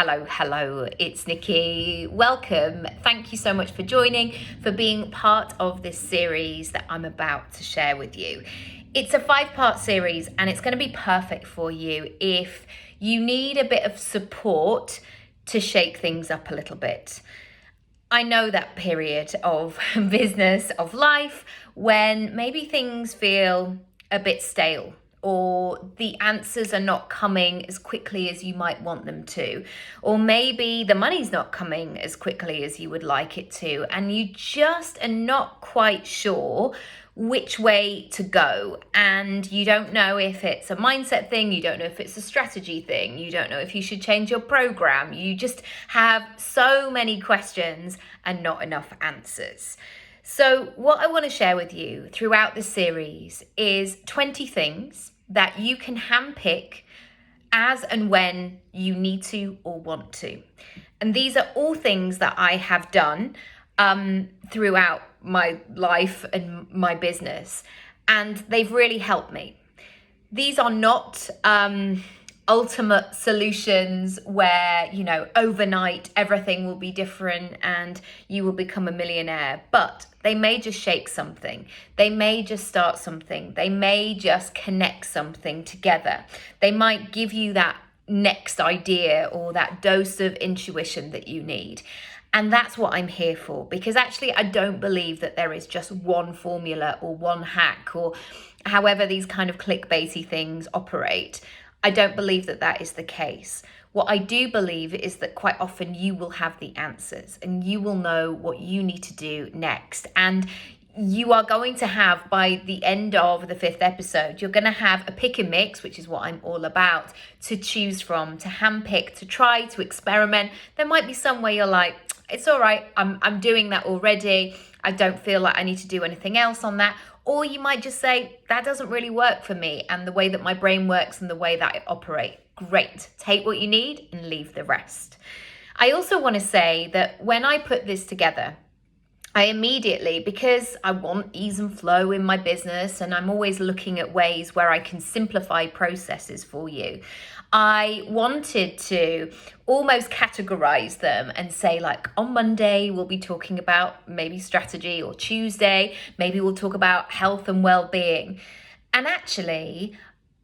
Hello, it's Nikki. Welcome. Thank you so much for joining, for being part of this series that I'm about to share with you. It's a 5-part series and it's going to be perfect for you if you need a bit of support to shake things up a little bit. I know that period of business, of life, when maybe things feel a bit stale, or the answers are not coming as quickly as you might want them to, or maybe the money's not coming as quickly as you would like it to, and you just are not quite sure which way to go. And you don't know if it's a mindset thing, you don't know if it's a strategy thing, you don't know if you should change your program. You just have so many questions and not enough answers. So what I want to share with you throughout this series is 20 things that you can handpick as and when you need to or want to. And these are all things that I have done throughout my life and my business, and they've really helped me. These are not ultimate solutions where, overnight everything will be different and you will become a millionaire, but they may just shake something. They may just start something. They may just connect something together. They might give you that next idea or that dose of intuition that you need. And that's what I'm here for, because actually I don't believe that there is just one formula or one hack or however these kind of clickbaity things operate. I don't believe that that is the case. What I do believe is that quite often you will have the answers and you will know what you need to do next. And you are going to have, by the end of the 5th episode, you're going to have a pick and mix, which is what I'm all about, to choose from, to handpick, to try, to experiment. There might be some where you're like, it's all right, I'm doing that already. I don't feel like I need to do anything else on that. Or you might just say, that doesn't really work for me and the way that my brain works and the way that I operate. Great, take what you need and leave the rest. I also want to say that when I put this together, I immediately, because I want ease and flow in my business and I'm always looking at ways where I can simplify processes for you, I wanted to almost categorize them and say, like, on Monday, we'll be talking about maybe strategy, or Tuesday, maybe we'll talk about health and well-being. And actually,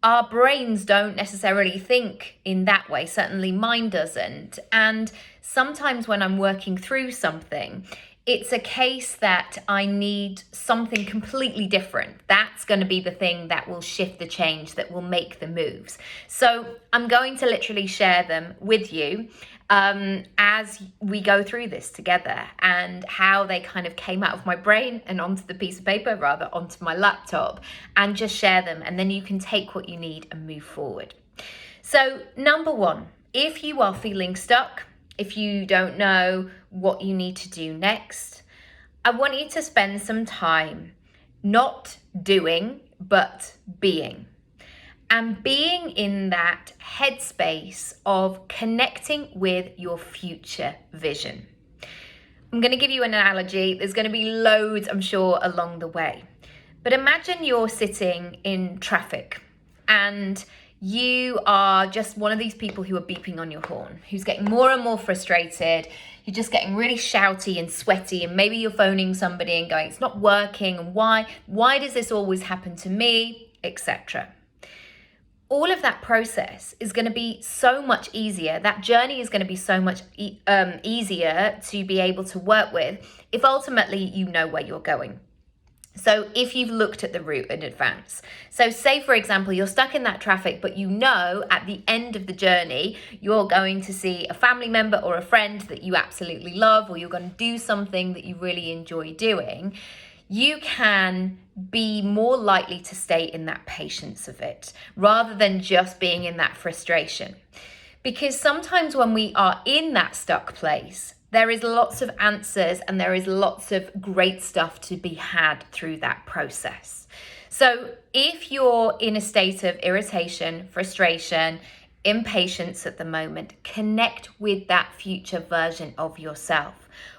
our brains don't necessarily think in that way. Certainly mine doesn't. And sometimes when I'm working through something, it's a case that I need something completely different. That's going to be the thing that will shift the change, that will make the moves. So I'm going to literally share them with you as we go through this together, and how they kind of came out of my brain and onto the piece of paper, rather onto my laptop, and just share them. And then you can take what you need and move forward. So number 1, if you are feeling stuck, if you don't know what you need to do next, I want you to spend some time not doing, but being. And being in that headspace of connecting with your future vision. I'm going to give you an analogy. There's going to be loads, I'm sure, along the way. But imagine you're sitting in traffic and you are just one of these people who are beeping on your horn, who's getting more and more frustrated. You're just getting really shouty and sweaty, and maybe you're phoning somebody and going, it's not working, and why does this always happen to me, etc. All of that process is going to be so much easier. That journey is going to be so much easier to be able to work with if ultimately you know where you're going. So if you've looked at the route in advance. So say, for example, you're stuck in that traffic, but you know at the end of the journey, you're going to see a family member or a friend that you absolutely love, or you're going to do something that you really enjoy doing. You can be more likely to stay in that patience of it, rather than just being in that frustration. Because sometimes when we are in that stuck place, there is lots of answers and there is lots of great stuff to be had through that process. So if you're in a state of irritation, frustration, impatience at the moment, connect with that future version of yourself.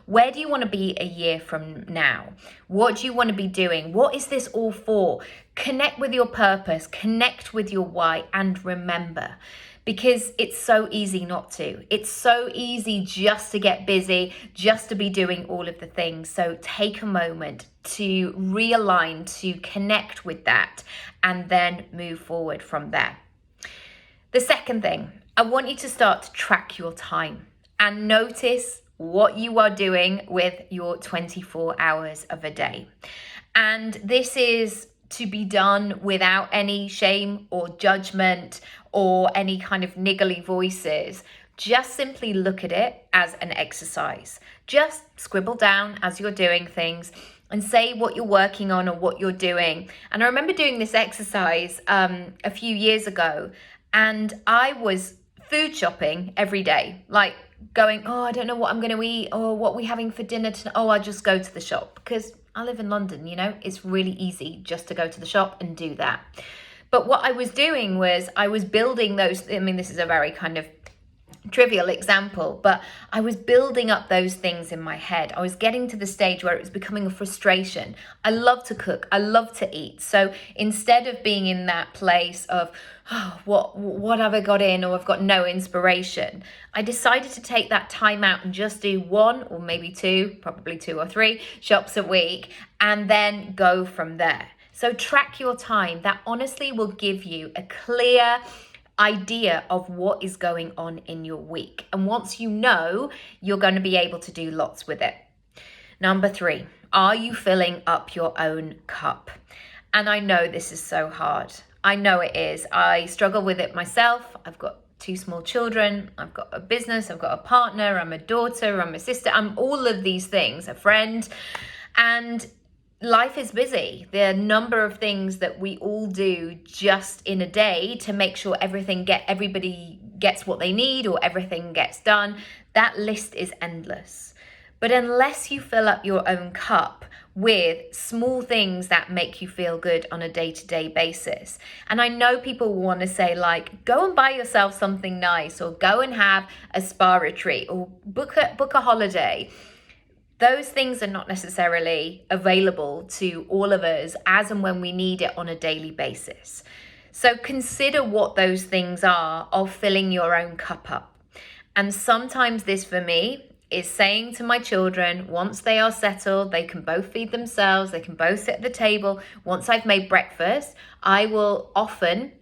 Where do you want to be a year from now? What do you want to be doing? What is this all for? Connect with your purpose, connect with your why, and remember, because it's so easy not to. It's so easy just to get busy, just to be doing all of the things. So take a moment to realign, to connect with that, and then move forward from there. The second thing, I want you to start to track your time and notice what you are doing with your 24 hours of a day. And this is to be done without any shame or judgment or any kind of niggly voices. Just simply look at it as an exercise. Just scribble down as you're doing things and say what you're working on or what you're doing. And I remember doing this exercise a few years ago, and I was food shopping every day, like going, oh, I don't know what I'm going to eat or what we're having for dinner tonight. Oh, I'll just go to the shop, because I live in London, you know, it's really easy just to go to the shop and do that. But what I was doing was I was building those, I mean, this is a very kind of trivial example, but I was building up those things in my head. I was getting to the stage where it was becoming a frustration. I love to cook. I love to eat. So instead of being in that place of, oh, what have I got in, or I've got no inspiration, I decided to take that time out and just do one or maybe two, probably 2 or 3 shops a week, and then go from there. So track your time. That honestly will give you a clear idea of what is going on in your week. And once you know, you're going to be able to do lots with it. Number 3, are you filling up your own cup? And I know this is so hard. I know it is. I struggle with it myself. I've got 2 small children. I've got a business. I've got a partner. I'm a daughter. I'm a sister. I'm all of these things, a friend. And life is busy. There are a number of things that we all do just in a day to make sure everybody gets what they need or everything gets done. That list is endless. But unless you fill up your own cup with small things that make you feel good on a day-to-day basis. And I know people want to say, like, go and buy yourself something nice, or go and have a spa retreat, or book a holiday. Those things are not necessarily available to all of us as and when we need it on a daily basis. So consider what those things are of filling your own cup up. And sometimes this for me is saying to my children, once they are settled, they can both feed themselves, they can both sit at the table. Once I've made breakfast, I will often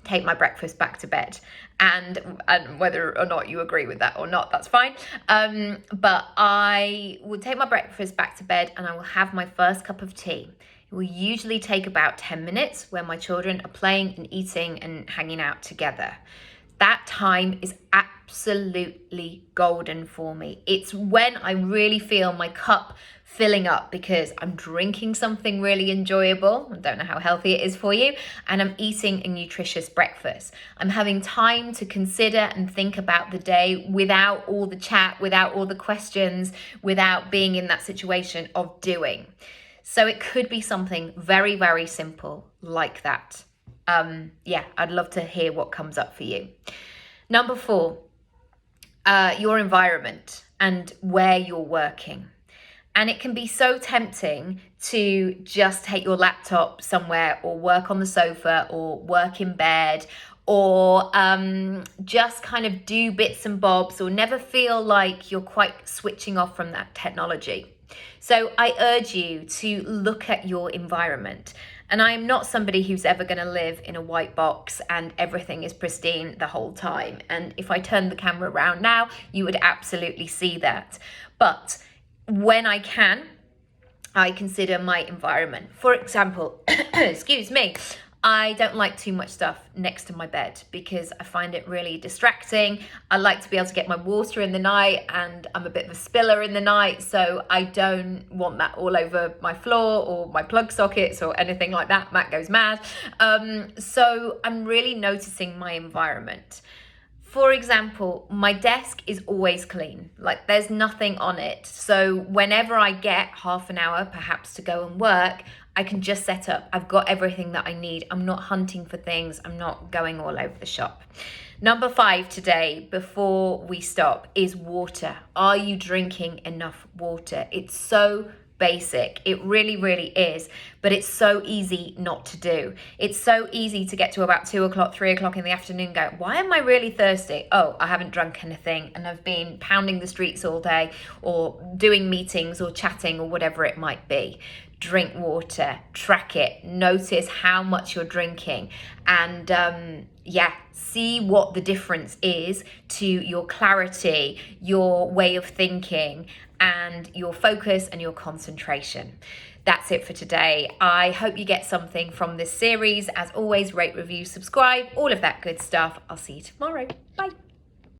take my breakfast back to bed. And whether or not you agree with that or not, that's fine. But I will take my breakfast back to bed and I will have my first cup of tea. It will usually take about 10 minutes when my children are playing and eating and hanging out together. That time is absolutely golden for me. It's when I really feel my cup filling up because I'm drinking something really enjoyable. I don't know how healthy it is for you. And I'm eating a nutritious breakfast. I'm having time to consider and think about the day without all the chat, without all the questions, without being in that situation of doing. So it could be something very, very simple like that. I'd love to hear what comes up for you. Number 4, your environment and where you're working. And it can be so tempting to just take your laptop somewhere or work on the sofa or work in bed or just kind of do bits and bobs or never feel like you're quite switching off from that technology. So I urge you to look at your environment. And I am not somebody who's ever going to live in a white box and everything is pristine the whole time. And if I turn the camera around now, you would absolutely see that. But when I can, I consider my environment. For example, excuse me, I don't like too much stuff next to my bed because I find it really distracting. I like to be able to get my water in the night, and I'm a bit of a spiller in the night, so I don't want that all over my floor or my plug sockets or anything like that. Matt goes mad. So I'm really noticing my environment. For example, my desk is always clean, like there's nothing on it. So whenever I get half an hour perhaps to go and work, I can just set up. I've got everything that I need. I'm not hunting for things. I'm not going all over the shop. Number 5 today, before we stop, is water. Are you drinking enough water? It's so basic. It really, really is. But it's so easy not to do. It's so easy to get to about 2 o'clock, 3 o'clock in the afternoon, go, why am I really thirsty? Oh, I haven't drunk anything and I've been pounding the streets all day or doing meetings or chatting or whatever it might be. Drink water, track it, notice how much you're drinking, and see what the difference is to your clarity, your way of thinking, and your focus and your concentration. That's it for today. I hope you get something from this series. As always, rate, review, subscribe, all of that good stuff. I'll see you tomorrow. Bye.